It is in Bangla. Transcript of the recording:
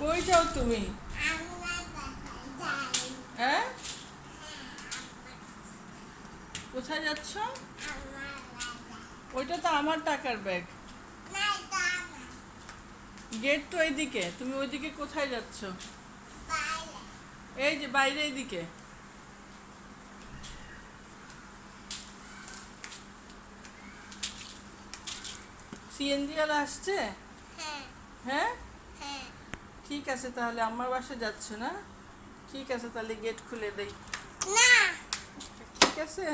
কই যাও তুমি? হ্যাঁ, কোথায় যাচ্ছ? ওইটা তো আমার টাকার ব্যাগ। গেট তো এইদিকে, তুমি ওইদিকে কোথায় যাচ্ছ? এই যে বাইরে এইদিকে। সিএনজি ওয়ালা আসছে? হ্যাঁ, ঠিক আছে, তাহলে আমার বাসায় যাচ্ছ না? ঠিক আছে, তাহলে গেট খুলে দেই। ঠিক আছে।